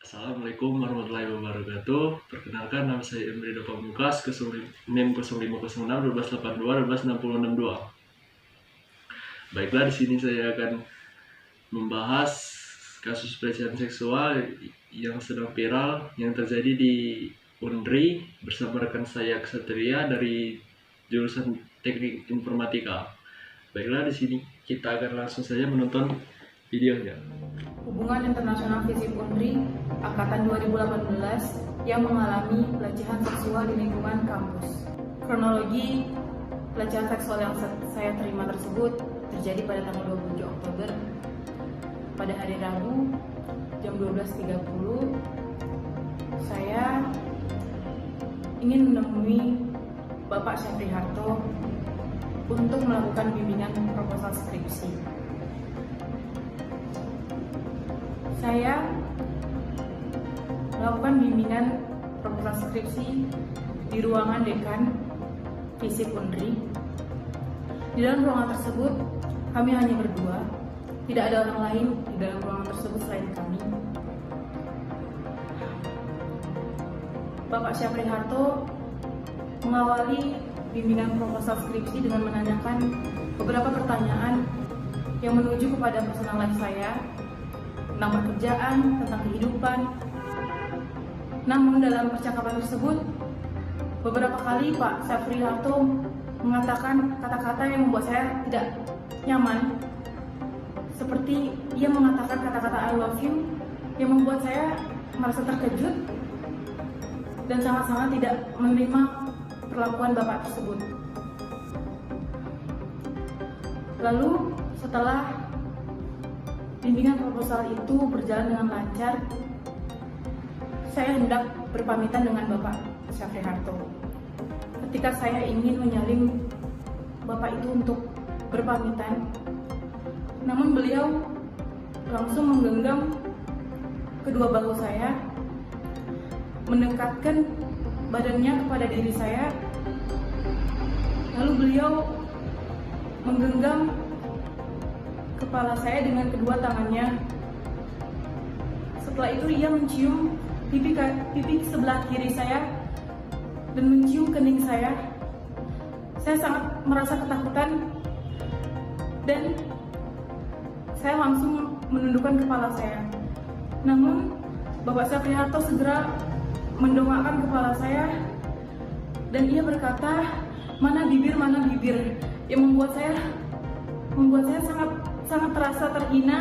Assalamualaikum warahmatullahi wabarakatuh. Perkenalkan, nama saya Emrido Pamungkas, NIM 0506 Baiklah, di sini saya akan membahas kasus pelecehan seksual yang sedang viral yang terjadi di Unri bersama rekan saya Ksatria dari jurusan Teknik Informatika. Baiklah, di sini kita akan langsung saja menonton videonya. Hubungan Internasional Fisip Unri angkatan 2018 yang mengalami pelecehan seksual di lingkungan kampus. Kronologi pelecehan seksual yang saya terima tersebut terjadi pada tanggal 27 Oktober pada hari Rabu jam 12.30. Saya ingin menemui Bapak Syafri Harto untuk melakukan bimbingan proposal skripsi. Saya melakukan bimbingan proposal skripsi di ruangan dekan Fisip Unri. Di dalam ruangan tersebut kami hanya berdua, tidak ada orang lain di dalam ruangan tersebut selain kami. Bapak Syafri Harto mengawali bimbingan proposal skripsi dengan menanyakan beberapa pertanyaan yang menuju kepada personal life saya, tentang pekerjaan, tentang kehidupan. Namun dalam percakapan tersebut, beberapa kali Pak Syafri Harto mengatakan kata-kata yang membuat saya tidak nyaman. Seperti ia mengatakan kata-kata I love you yang membuat saya merasa terkejut dan sangat-sangat tidak menerima perlakuan Bapak tersebut. Lalu setelah bimbingan proposal itu berjalan dengan lancar, saya hendak berpamitan dengan Bapak Syafri Harto. Ketika saya ingin menyalin Bapak itu untuk berpamitan, namun beliau langsung menggenggam kedua bahu saya, mendekatkan badannya kepada diri saya, lalu beliau menggenggam kepala saya dengan kedua tangannya. Setelah itu ia mencium pipi sebelah kiri saya dan mencium kening saya. Saya sangat merasa ketakutan dan saya langsung menundukkan kepala saya. Namun Bapak Syafri Harto segera mendongakkan kepala saya dan ia berkata, mana bibir, yang membuat saya sangat terasa terhina,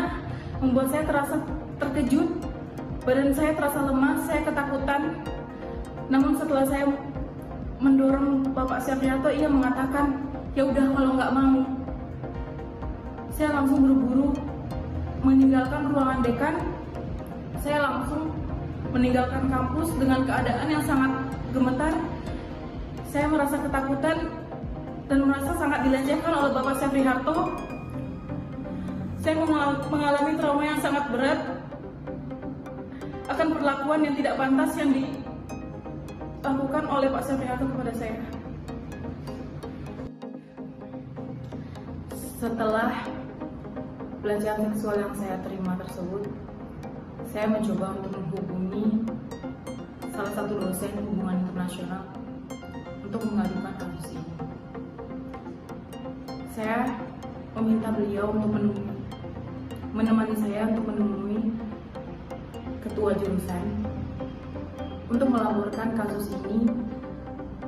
membuat saya terasa terkejut, badan saya terasa lemas, saya ketakutan. Namun setelah saya mendorong Bapak Syafri Harto, ia mengatakan, ya udah kalau nggak mau. Saya langsung buru-buru meninggalkan ruangan dekan. Saya langsung meninggalkan kampus dengan keadaan yang sangat gemetar. Saya merasa ketakutan dan merasa sangat dilecehkan oleh Bapak Syafri Harto. Saya mengalami trauma yang sangat berat akan perlakuan yang tidak pantas yang dilakukan oleh Pak Syafri Harto kepada saya. Setelah pelecehan seksual yang saya terima tersebut, saya mencoba untuk menghubungi salah satu dosen hubungan internasional untuk mengadukan kasus ini. Saya meminta beliau untuk menemani saya untuk menemui ketua jurusan untuk melaporkan kasus ini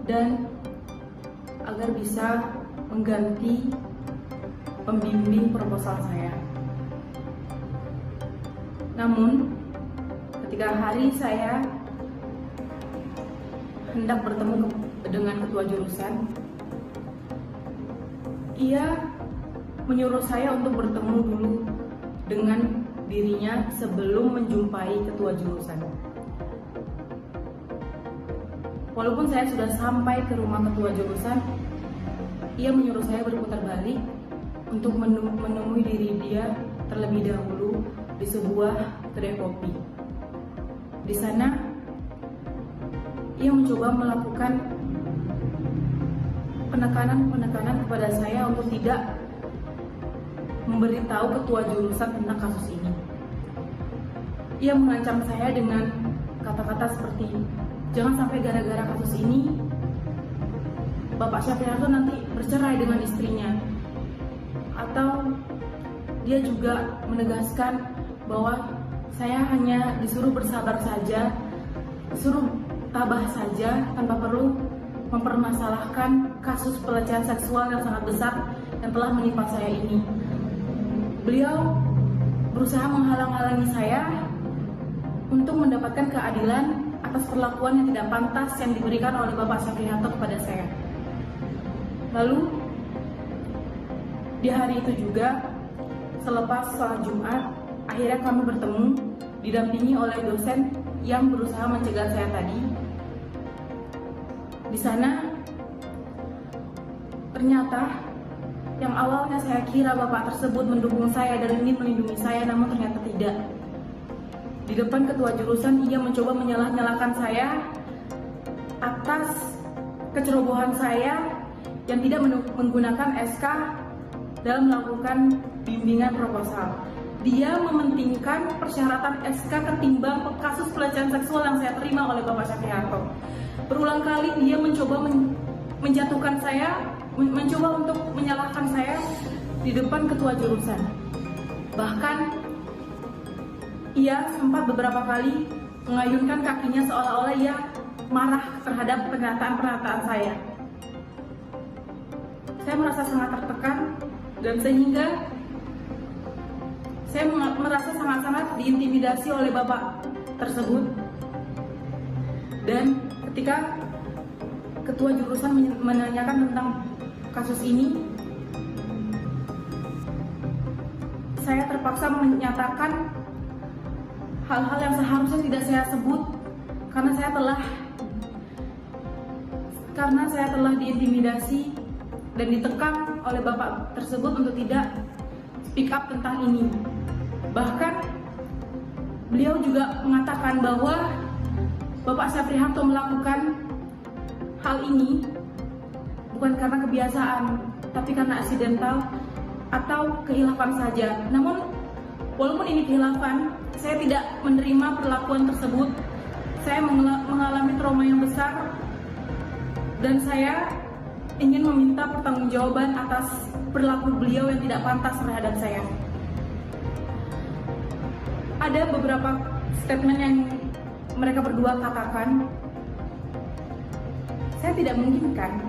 dan agar bisa mengganti pembimbing proposal saya. Namun ketika hari saya hendak bertemu dengan ketua jurusan, ia menyuruh saya untuk bertemu dulu dengan dirinya sebelum menjumpai ketua jurusan. Walaupun saya sudah sampai ke rumah ketua jurusan, ia menyuruh saya berputar balik untuk menemui diri dia terlebih dahulu di sebuah kedai kopi. Di sana, ia mencoba melakukan penekanan kepada saya untuk tidak memberitahu ketua jurusan tentang kasus ini. ia mengancam saya dengan kata-kata seperti, jangan sampai gara-gara kasus ini Bapak Syafri Harto nanti bercerai dengan istrinya. Atau dia juga menegaskan bahwa saya hanya disuruh bersabar saja, disuruh tabah saja tanpa perlu mempermasalahkan kasus pelecehan seksual yang sangat besar yang telah menimpa saya ini. Beliau berusaha menghalang-halangi saya untuk mendapatkan keadilan atas perlakuan yang tidak pantas yang diberikan oleh Bapak Syafri Harto kepada saya. Lalu di hari itu juga, selepas sholat Jumat, akhirnya kami bertemu, didampingi oleh dosen yang berusaha mencegah saya tadi. Di sana, ternyata yang awalnya saya kira Bapak tersebut mendukung saya dan ingin melindungi saya, namun ternyata tidak. Di depan ketua jurusan, ia mencoba menyalah-nyalahkan saya atas kecerobohan saya yang tidak menggunakan SK dalam melakukan bimbingan proposal. Dia mementingkan persyaratan SK ketimbang kasus pelecehan seksual yang saya terima oleh Bapak Syafri Harto. Berulang kali dia mencoba menjatuhkan saya, mencoba untuk menyalahkan saya di depan ketua jurusan. Bahkan ia sempat beberapa kali mengayunkan kakinya seolah-olah ia marah terhadap pernyataan-pernyataan saya. Saya merasa sangat tertekan dan sehingga saya merasa sangat-sangat diintimidasi oleh Bapak tersebut. Dan ketika ketua jurusan menanyakan tentang kasus ini, saya terpaksa menyatakan hal-hal yang seharusnya tidak saya sebut karena saya telah diintimidasi dan ditekan oleh Bapak tersebut untuk tidak speak up tentang ini. Bahkan beliau juga mengatakan bahwa Bapak Syafri Harto melakukan hal ini bukan karena kebiasaan, tapi karena aksidental atau kehilafan saja. Namun walaupun ini kehilafan, saya tidak menerima perlakuan tersebut. Saya mengalami trauma yang besar dan saya ingin meminta pertanggungjawaban atas perilaku beliau yang tidak pantas terhadap saya. Ada beberapa statement yang mereka berdua katakan. Saya tidak menginginkan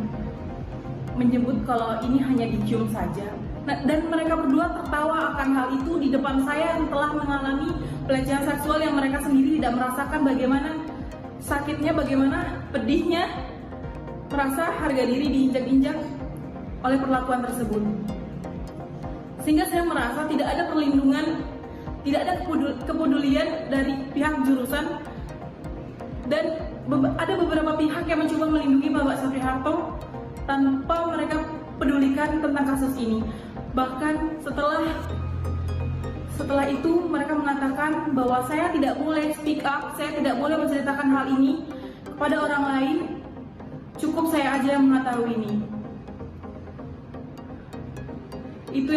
menyebut kalau ini hanya dicium saja. Dan mereka berdua tertawa akan hal itu di depan saya yang telah mengalami pelecehan seksual yang mereka sendiri tidak merasakan bagaimana sakitnya, bagaimana pedihnya merasa harga diri diinjak-injak oleh perlakuan tersebut. Sehingga saya merasa tidak ada perlindungan, tidak ada kepedulian dari pihak jurusan, dan ada beberapa pihak yang mencoba melindungi Bapak Syafri Harto tanpa mereka pedulikan tentang kasus ini. Bahkan setelah itu mereka mengatakan bahwa saya tidak boleh speak up, saya tidak boleh menceritakan hal ini kepada orang lain, cukup saya aja yang mengetahui ini. Itu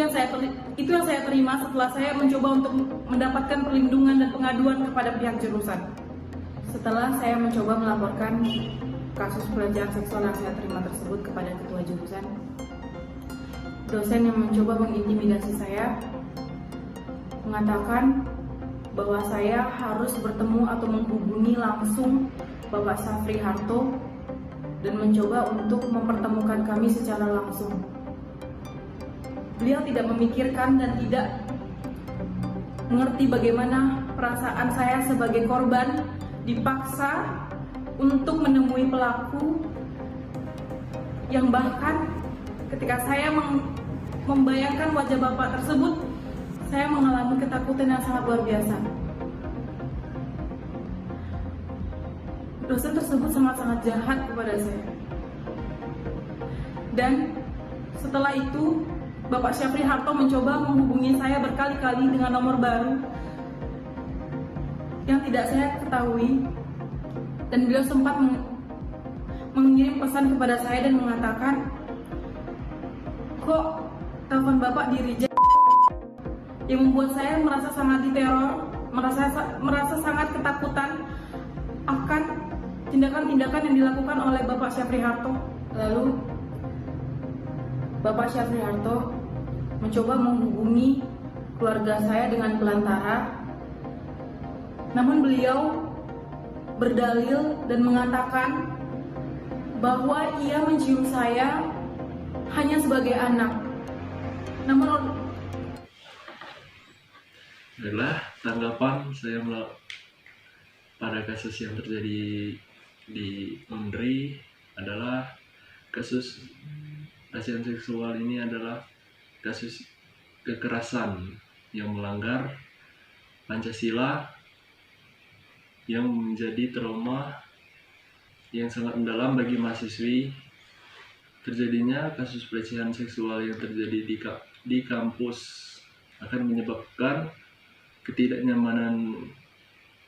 yang saya terima setelah saya mencoba untuk mendapatkan perlindungan dan pengaduan kepada pihak jurusan. Setelah saya mencoba melaporkan kasus pelecehan seksual yang saya terima tersebut kepada ketua jurusan, dosen yang mencoba mengintimidasi saya mengatakan bahwa saya harus bertemu atau menghubungi langsung Bapak Syafri Harto dan mencoba untuk mempertemukan kami secara langsung. Beliau tidak memikirkan dan tidak mengerti bagaimana perasaan saya sebagai korban dipaksa untuk menemui pelaku yang bahkan ketika saya membayangkan wajah Bapak tersebut, saya mengalami ketakutan yang sangat luar biasa. Dosen tersebut sangat-sangat jahat kepada saya. Dan setelah itu, Bapak Syafri Harto mencoba menghubungi saya berkali-kali dengan nomor baru yang tidak saya ketahui. Dan beliau sempat mengirim pesan kepada saya dan mengatakan, kok telepon Bapak di reject, yang membuat saya merasa sangat diteror merasa sangat ketakutan akan tindakan-tindakan yang dilakukan oleh Bapak Syafri Harto. Lalu Bapak Syafri Harto mencoba menghubungi keluarga saya dengan pelantara, namun beliau berdalil dan mengatakan bahwa ia mencium saya hanya sebagai anak. Namun adalah tanggapan saya pada kasus yang terjadi di Unri adalah kasus pelecehan seksual ini adalah kasus kekerasan yang melanggar Pancasila yang menjadi trauma yang sangat mendalam bagi mahasiswi. Terjadinya kasus pelecehan seksual yang terjadi di kampus akan menyebabkan ketidaknyamanan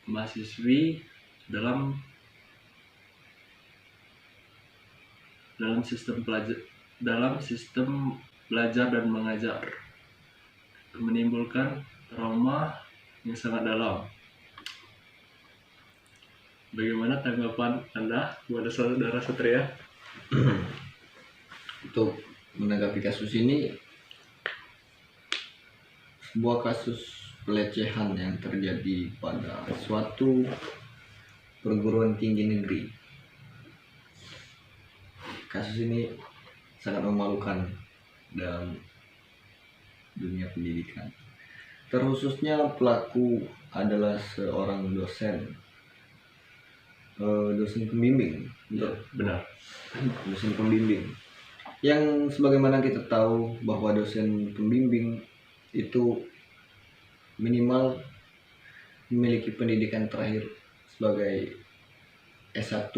mahasiswi dalam sistem belajar dan mengajar, menimbulkan trauma yang sangat dalam. Bagaimana tanggapan Anda kepada saudara Satria? Untuk menanggapi kasus ini, sebuah kasus pelecehan yang terjadi pada suatu perguruan tinggi negeri. Kasus ini sangat memalukan dalam dunia pendidikan. Terkhususnya pelaku adalah seorang dosen pembimbing. Benar. Dosen pembimbing. Yang sebagaimana kita tahu bahwa dosen pembimbing itu minimal memiliki pendidikan terakhir sebagai S1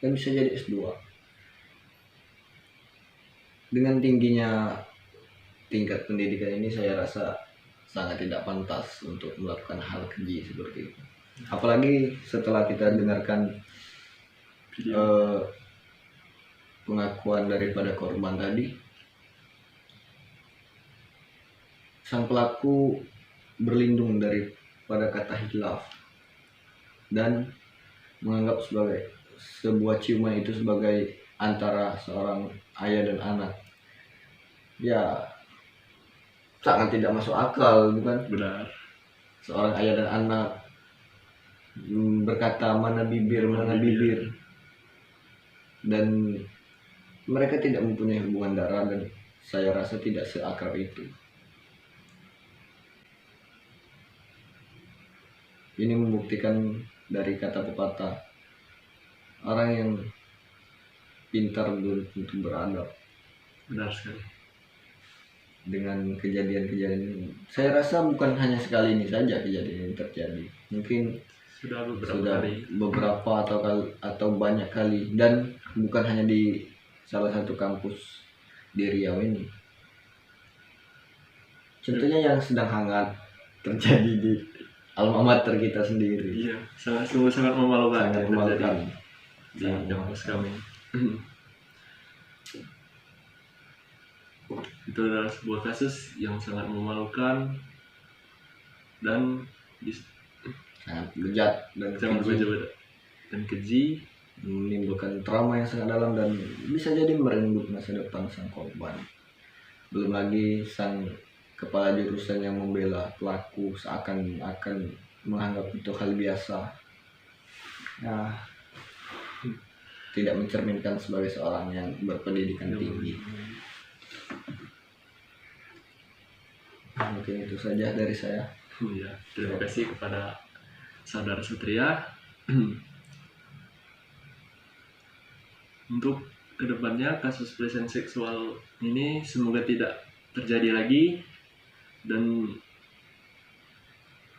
dan bisa jadi S2. Dengan tingginya tingkat pendidikan ini, saya rasa sangat tidak pantas untuk melakukan hal keji seperti itu. Apalagi setelah kita dengarkan pengakuan daripada korban tadi, sang pelaku berlindung daripada kata hilaf dan menganggap sebuah ciuman itu sebagai antara seorang ayah dan anak. Ya, sangat tidak masuk akal, bukan? Benar. Seorang ayah dan anak berkata mana bibir, dan mereka tidak mempunyai hubungan darah, dan saya rasa tidak seakrab itu. Ini membuktikan dari kata pepatah, orang yang pintar belum tentu beradab. Benar sekali. Dengan kejadian-kejadian ini, saya rasa bukan hanya sekali ini saja kejadian ini terjadi. Mungkin sudah kali. Beberapa atau banyak kali, dan bukan hanya di salah satu kampus di Riau ini. Contohnya yang sedang hangat terjadi di alma mater kita sendiri. Iya, sangat memalukan. Sangat memalukan di kampus kami. Itu adalah sebuah kasus yang sangat memalukan dan sangat bejat dan keji, menimbulkan trauma yang sangat dalam dan bisa jadi merenggut masa depan sang korban. Belum lagi sang kepala jurusan yang membela pelaku seakan-akan menganggap itu hal biasa. Nah, tidak mencerminkan sebagai seorang yang berpendidikan tinggi. Mungkin itu saja dari saya. Ya, terima kasih kepada saudara Satria. Untuk kedepannya kasus pelecehan seksual ini semoga tidak terjadi lagi dan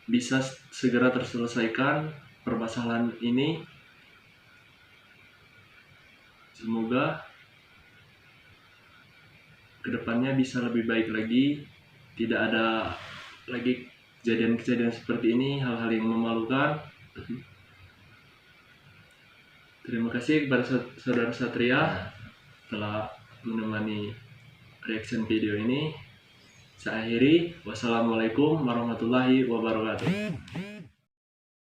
bisa segera terselesaikan permasalahan ini. Semoga kedepannya bisa lebih baik lagi, tidak ada lagi kejadian-kejadian seperti ini, hal-hal yang memalukan. Terima kasih kepada saudara Satria telah menemani reaction video ini. Saya akhiri. Wassalamualaikum warahmatullahi wabarakatuh.